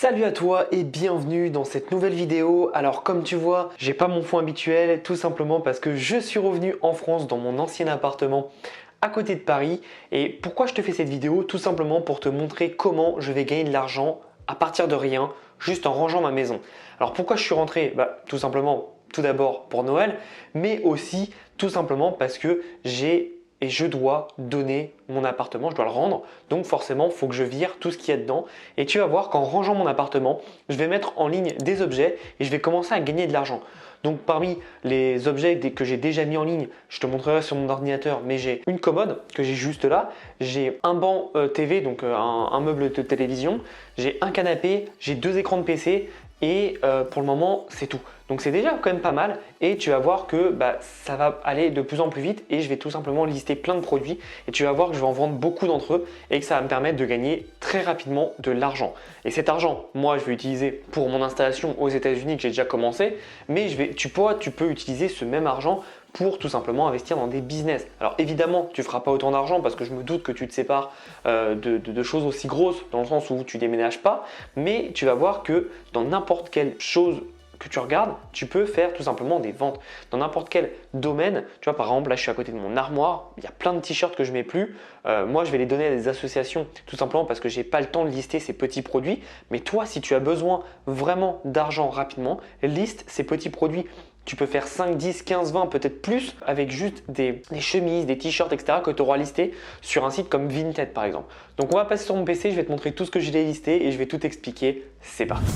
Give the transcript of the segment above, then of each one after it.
Salut à toi et bienvenue dans cette nouvelle vidéo. Alors comme tu vois, j'ai pas mon fond habituel tout simplement parce que je suis revenu en France dans mon ancien appartement à côté de Paris. Et pourquoi je te fais cette vidéo? Tout simplement pour te montrer comment je vais gagner de l'argent à partir de rien, juste en rangeant ma maison. Alors pourquoi je suis rentré? Tout simplement, tout d'abord pour Noël, mais aussi tout simplement parce que je dois donner mon appartement, je dois le rendre. Donc forcément, il faut que je vire tout ce qu'il y a dedans. Et tu vas voir qu'en rangeant mon appartement, je vais mettre en ligne des objets et je vais commencer à gagner de l'argent. Donc parmi les objets que j'ai déjà mis en ligne, je te montrerai sur mon ordinateur, mais j'ai une commode que j'ai juste là, j'ai un banc TV, donc un meuble de télévision, j'ai un canapé, j'ai deux écrans de PC et pour le moment c'est tout. Donc c'est déjà quand même pas mal et tu vas voir que ça va aller de plus en plus vite et je vais tout simplement lister plein de produits et tu vas voir que je vais en vendre beaucoup d'entre eux et que ça va me permettre de gagner très rapidement de l'argent. Et cet argent, moi je vais utiliser pour mon installation aux États-Unis que j'ai déjà commencé, mais tu peux utiliser ce même argent pour tout simplement investir dans des business. Alors évidemment, tu ne feras pas autant d'argent parce que je me doute que tu te sépares de choses aussi grosses dans le sens où tu déménages pas, mais tu vas voir que dans n'importe quelle chose que tu regardes, tu peux faire tout simplement des ventes dans n'importe quel domaine. Tu vois, par exemple, là, je suis à côté de mon armoire. Il y a plein de t-shirts que je mets plus. Moi, je vais les donner à des associations tout simplement parce que j'ai pas le temps de lister ces petits produits. Mais toi, si tu as besoin vraiment d'argent rapidement, liste ces petits produits. Tu peux faire 5, 10, 15, 20, peut-être plus avec juste des chemises, des t-shirts, etc. que tu auras listé sur un site comme Vinted par exemple. Donc, on va passer sur mon PC. Je vais te montrer tout ce que j'ai listé et je vais tout expliquer. C'est parti.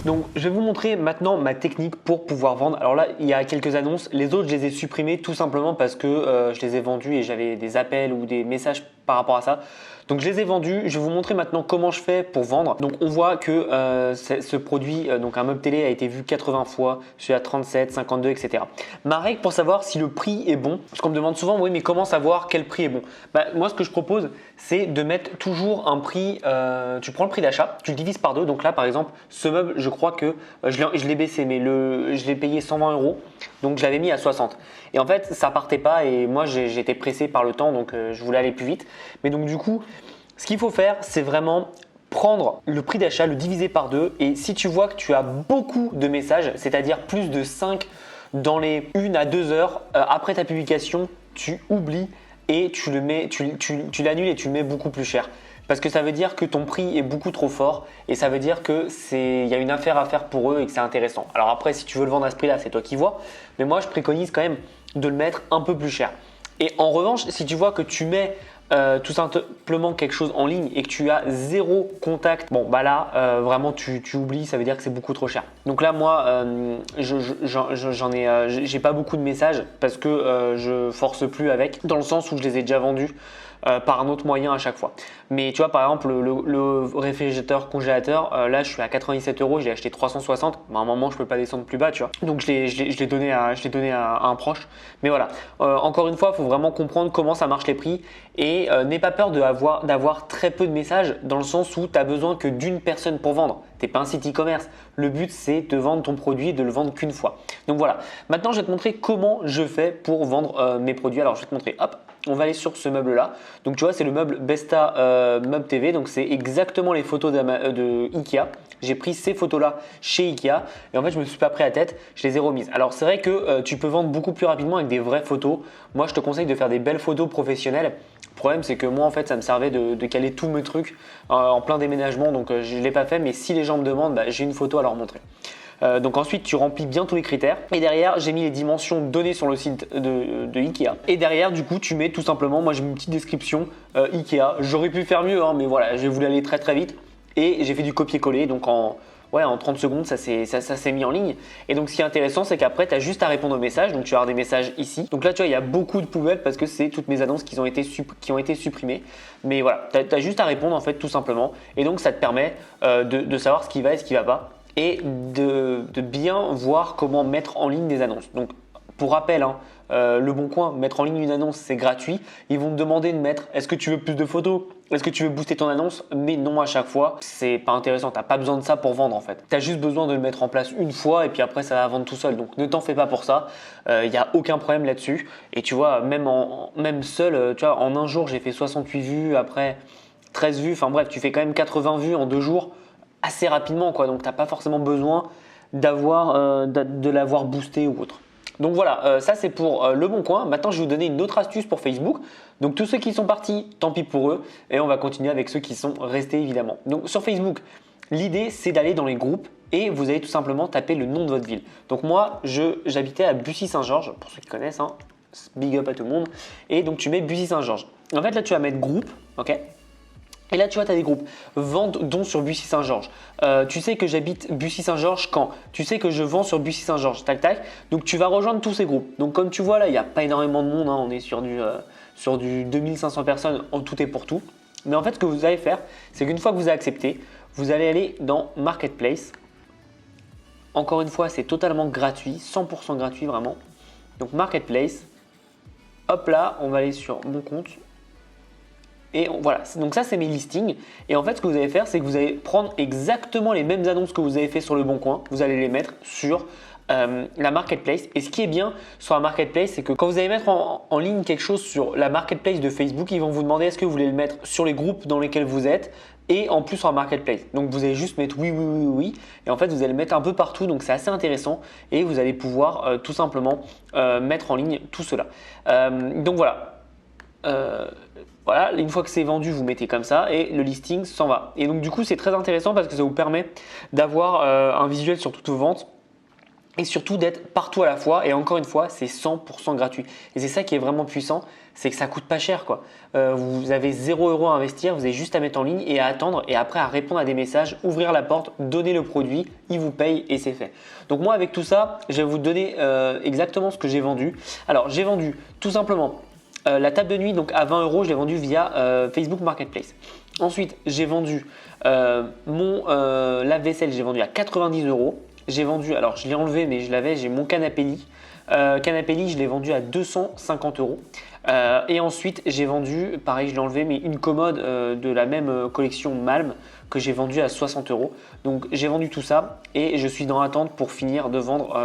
Donc, je vais vous montrer maintenant ma technique pour pouvoir vendre. Alors là, il y a quelques annonces. Les autres, je les ai supprimées tout simplement parce que je les ai vendus et j'avais des appels ou des messages par rapport à ça. Donc, je les ai vendus. Je vais vous montrer maintenant comment je fais pour vendre. Donc, on voit que ce produit, donc un meuble télé, a été vu 80 fois. Je suis à 37, 52, etc. Ma règle pour savoir si le prix est bon, parce qu'on me demande souvent, oui, mais comment savoir quel prix est bon? Moi, ce que je propose, c'est de mettre toujours un prix. Tu prends le prix d'achat, tu le divises par deux. Donc là, par exemple, ce meuble, je crois que je l'ai baissé, mais je l'ai payé 120 €. Donc, je l'avais mis à 60. Et en fait, ça partait pas et moi, j'étais pressé par le temps, donc je voulais aller plus vite. Mais donc, du coup, ce qu'il faut faire, c'est vraiment prendre le prix d'achat, le diviser par deux. Et si tu vois que tu as beaucoup de messages, c'est-à-dire plus de 5 dans les 1 à 2 heures après ta publication, tu oublies et tu l'annules et tu le mets beaucoup plus cher. Parce que ça veut dire que ton prix est beaucoup trop fort et ça veut dire qu'il y a une affaire à faire pour eux et que c'est intéressant. Alors après, si tu veux le vendre à ce prix-là, c'est toi qui vois. Mais moi, je préconise quand même de le mettre un peu plus cher. Et en revanche, si tu vois que tu mets tout simplement quelque chose en ligne et que tu as zéro contact, vraiment tu oublies, ça veut dire que c'est beaucoup trop cher. Donc là moi j'ai pas beaucoup de messages parce que je force plus avec, dans le sens où je les ai déjà vendus par un autre moyen à chaque fois. Mais tu vois, par exemple le réfrigérateur congélateur, là je suis à 97 €, je l'ai acheté 360. À un moment je peux pas descendre plus bas, tu vois. Donc je l'ai donné à un proche. Mais voilà, encore une fois, il faut vraiment comprendre comment ça marche les prix et n'aie pas peur d'avoir très peu de messages, dans le sens où tu as besoin que d'une personne pour vendre. Tu n'es pas un site e-commerce. Le but, c'est de vendre ton produit et de le vendre qu'une fois. Donc voilà, maintenant je vais te montrer comment je fais pour vendre mes produits. Alors je vais te montrer, hop, on va aller sur ce meuble là. Donc tu vois, c'est le meuble Besta Meuble TV. Donc c'est exactement les photos de Ikea. J'ai pris ces photos là chez Ikea et en fait je me suis pas pris la tête, je les ai remises. Alors c'est vrai que tu peux vendre beaucoup plus rapidement avec des vraies photos. Moi je te conseille de faire des belles photos professionnelles. Le problème, c'est que moi, en fait, ça me servait de caler tous mes trucs en plein déménagement. Donc, je ne l'ai pas fait. Mais si les gens me demandent, j'ai une photo à leur montrer. Donc ensuite, tu remplis bien tous les critères. Et derrière, j'ai mis les dimensions données sur le site de Ikea. Et derrière, du coup, tu mets tout simplement, moi, j'ai mis une petite description Ikea. J'aurais pu faire mieux, mais voilà, j'ai voulu aller très très vite. Et j'ai fait du copier-coller. Donc en 30 secondes, ça s'est mis en ligne. Et donc, ce qui est intéressant, c'est qu'après, tu as juste à répondre aux messages. Donc, tu vas avoir des messages ici. Donc là, tu vois, il y a beaucoup de poubelles parce que c'est toutes mes annonces qui ont été supprimées. Mais voilà, tu as juste à répondre en fait, tout simplement. Et donc, ça te permet de savoir ce qui va et ce qui ne va pas. Et de bien voir comment mettre en ligne des annonces. Donc, Pour rappel, hein, Le Bon Coin, mettre en ligne une annonce, c'est gratuit. Ils vont te demander de mettre, est-ce que tu veux plus de photos? Est-ce que tu veux booster ton annonce? Mais non à chaque fois. C'est pas intéressant. Tu n'as pas besoin de ça pour vendre en fait. Tu as juste besoin de le mettre en place une fois et puis après ça va vendre tout seul. Donc ne t'en fais pas pour ça. Il n'y a aucun problème là-dessus. Et tu vois, même seul, tu vois, en un jour, j'ai fait 68 vues, après 13 vues. Enfin bref, tu fais quand même 80 vues en 2 jours assez rapidement, quoi. Donc tu n'as pas forcément besoin de l'avoir boosté ou autre. Donc voilà, ça c'est pour Le Bon Coin. Maintenant, je vais vous donner une autre astuce pour Facebook. Donc tous ceux qui sont partis, tant pis pour eux. Et on va continuer avec ceux qui sont restés évidemment. Donc sur Facebook, l'idée c'est d'aller dans les groupes et vous allez tout simplement taper le nom de votre ville. Donc moi, j'habitais à Bussy-Saint-Georges, pour ceux qui connaissent, hein, big up à tout le monde. Et donc tu mets Bussy-Saint-Georges. En fait là, tu vas mettre groupe, ok ? Et là, tu vois, tu as des groupes. Vente dons sur Bussy-Saint-Georges. Tu sais que j'habite Bussy-Saint-Georges quand? Tu sais que je vends sur Bussy-Saint-Georges. Tac, tac. Donc, tu vas rejoindre tous ces groupes. Donc, comme tu vois là, il n'y a pas énormément de monde. Hein. On est sur du 2500 personnes en tout et pour tout. Mais en fait, ce que vous allez faire, c'est qu'une fois que vous avez accepté, vous allez aller dans Marketplace. Encore une fois, c'est totalement gratuit, 100% gratuit vraiment. Donc, Marketplace. Hop là, on va aller sur mon compte. Et voilà, donc ça c'est mes listings. Et en fait, ce que vous allez faire, c'est que vous allez prendre exactement les mêmes annonces que vous avez fait sur Le Bon Coin. Vous allez les mettre sur la marketplace. Et ce qui est bien sur la marketplace, c'est que quand vous allez mettre en ligne quelque chose sur la marketplace de Facebook, ils vont vous demander est-ce que vous voulez le mettre sur les groupes dans lesquels vous êtes et en plus sur la marketplace. Donc vous allez juste mettre oui, oui, oui, oui. Et en fait, vous allez le mettre un peu partout. Donc c'est assez intéressant et vous allez pouvoir tout simplement mettre en ligne tout cela. Donc voilà. Voilà, une fois que c'est vendu, vous mettez comme ça et le listing s'en va. Et donc du coup, c'est très intéressant parce que ça vous permet d'avoir un visuel sur toutes vos ventes et surtout d'être partout à la fois. Et encore une fois, c'est 100% gratuit. Et c'est ça qui est vraiment puissant, c'est que ça coûte pas cher, quoi. Vous avez 0 € à investir, vous avez juste à mettre en ligne et à attendre et après à répondre à des messages, ouvrir la porte, donner le produit, ils vous payent et c'est fait. Donc moi, avec tout ça, je vais vous donner exactement ce que j'ai vendu. Alors, j'ai vendu tout simplement la table de nuit donc à 20 €, je l'ai vendu via Facebook Marketplace. Ensuite, j'ai vendu mon lave-vaisselle, j'ai vendu à 90 €. J'ai vendu, alors je l'ai enlevé mais je l'avais, j'ai mon canapé lit. Canapé lit, je l'ai vendu à 250 €. Et ensuite, j'ai vendu, pareil, je l'ai enlevé, mais une commode de la même collection Malm que j'ai vendu à 60 €. Donc, j'ai vendu tout ça et je suis dans l'attente pour finir de vendre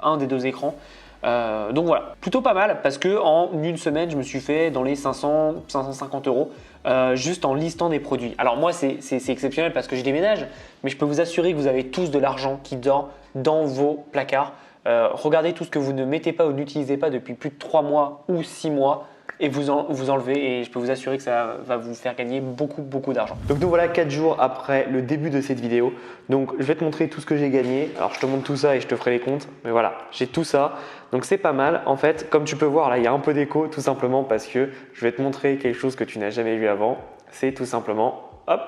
un des 2 écrans. Donc voilà, plutôt pas mal parce que en une semaine, je me suis fait dans les 500-550 € juste en listant des produits. Alors moi, c'est exceptionnel parce que je déménage, mais je peux vous assurer que vous avez tous de l'argent qui dort dans vos placards. Regardez tout ce que vous ne mettez pas ou n'utilisez pas depuis plus de 3 mois ou 6 mois et vous enlevez et je peux vous assurer que ça va vous faire gagner beaucoup d'argent. Donc nous voilà 4 jours après le début de cette vidéo. Donc je vais te montrer tout ce que j'ai gagné. Alors je te montre tout ça et je te ferai les comptes. Mais voilà, j'ai tout ça. Donc c'est pas mal. En fait, comme tu peux voir là, il y a un peu d'écho tout simplement parce que je vais te montrer quelque chose que tu n'as jamais vu avant. C'est tout simplement, hop,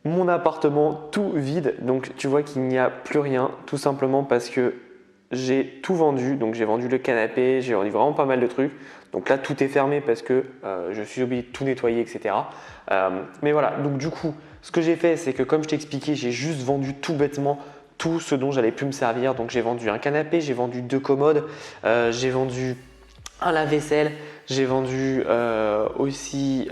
mon appartement tout vide. Donc tu vois qu'il n'y a plus rien tout simplement parce que j'ai tout vendu. Donc j'ai vendu le canapé, j'ai vendu vraiment pas mal de trucs. Donc là tout est fermé parce que je suis obligé de tout nettoyer, etc. Mais voilà, donc du coup ce que j'ai fait c'est que comme je t'ai expliqué, j'ai juste vendu tout bêtement tout ce dont j'allais plus me servir. Donc j'ai vendu un canapé, j'ai vendu 2 commodes, j'ai vendu un lave-vaisselle, j'ai vendu aussi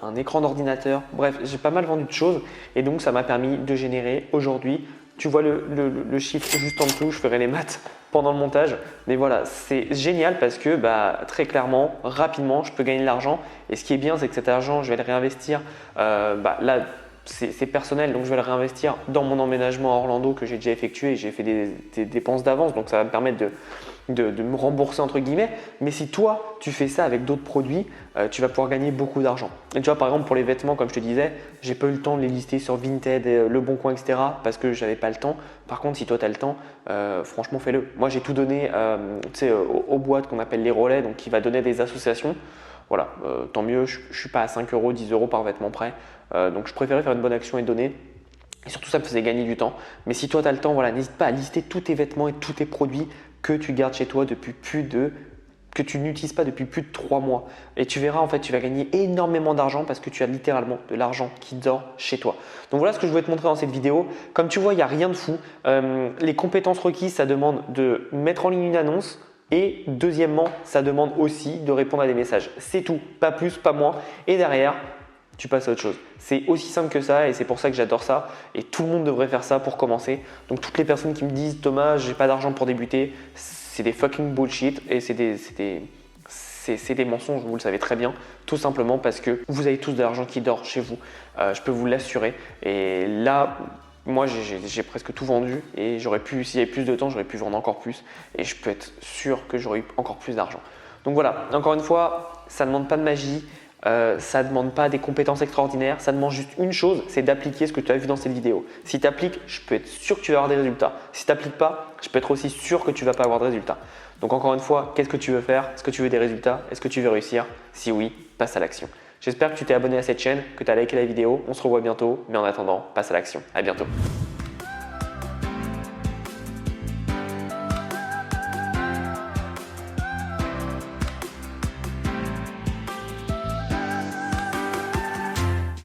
un écran d'ordinateur. Bref, j'ai pas mal vendu de choses et donc ça m'a permis de générer aujourd'hui. Tu vois le chiffre juste en dessous, je ferai les maths pendant le montage. Mais voilà, c'est génial parce que très clairement, rapidement, je peux gagner de l'argent. Et ce qui est bien, c'est que cet argent, je vais le réinvestir. Là, c'est personnel, donc je vais le réinvestir dans mon emménagement à Orlando que j'ai déjà effectué. J'ai fait des dépenses d'avance, donc ça va me permettre de me rembourser entre guillemets. Mais si toi tu fais ça avec d'autres produits, tu vas pouvoir gagner beaucoup d'argent. Et tu vois, par exemple pour les vêtements, comme je te disais, j'ai pas eu le temps de les lister sur Vinted, Le Bon Coin, etc. parce que j'avais pas le temps. Par contre, si toi tu as le temps, franchement fais-le. Moi j'ai tout donné aux boîtes qu'on appelle les relais, donc qui va donner des associations. Voilà, tant mieux, je ne suis pas à 5 €, 10 € par vêtement près. Donc je préférais faire une bonne action et donner. Et surtout, ça me faisait gagner du temps. Mais si toi, tu as le temps, voilà, n'hésite pas à lister tous tes vêtements et tous tes produits que tu gardes chez toi depuis plus de que tu n'utilises pas depuis plus de 3 mois. Et tu verras, en fait, tu vas gagner énormément d'argent parce que tu as littéralement de l'argent qui dort chez toi. Donc voilà ce que je voulais te montrer dans cette vidéo. Comme tu vois, il n'y a rien de fou. Les compétences requises, ça demande de mettre en ligne une annonce. Et deuxièmement, ça demande aussi de répondre à des messages. C'est tout, pas plus, pas moins. Et derrière, tu passes à autre chose. C'est aussi simple que ça et c'est pour ça que j'adore ça. Et tout le monde devrait faire ça pour commencer. Donc toutes les personnes qui me disent « Thomas, j'ai pas d'argent pour débuter », c'est des fucking bullshit et c'est des mensonges, vous le savez très bien, tout simplement parce que vous avez tous de l'argent qui dort chez vous, je peux vous l'assurer. Et là, moi j'ai presque tout vendu et j'aurais pu, s'il y avait plus de temps, j'aurais pu vendre encore plus et je peux être sûr que j'aurais eu encore plus d'argent. Donc voilà, encore une fois, ça ne demande pas de magie. Ça ne demande pas des compétences extraordinaires, ça demande juste une chose, c'est d'appliquer ce que tu as vu dans cette vidéo. Si tu appliques, je peux être sûr que tu vas avoir des résultats. Si tu n'appliques pas, je peux être aussi sûr que tu ne vas pas avoir de résultats. Donc encore une fois, qu'est-ce que tu veux faire? Est-ce que tu veux des résultats? Est-ce que tu veux réussir? Si oui, passe à l'action. J'espère que tu t'es abonné à cette chaîne, que tu as liké la vidéo. On se revoit bientôt, mais en attendant, passe à l'action. À bientôt.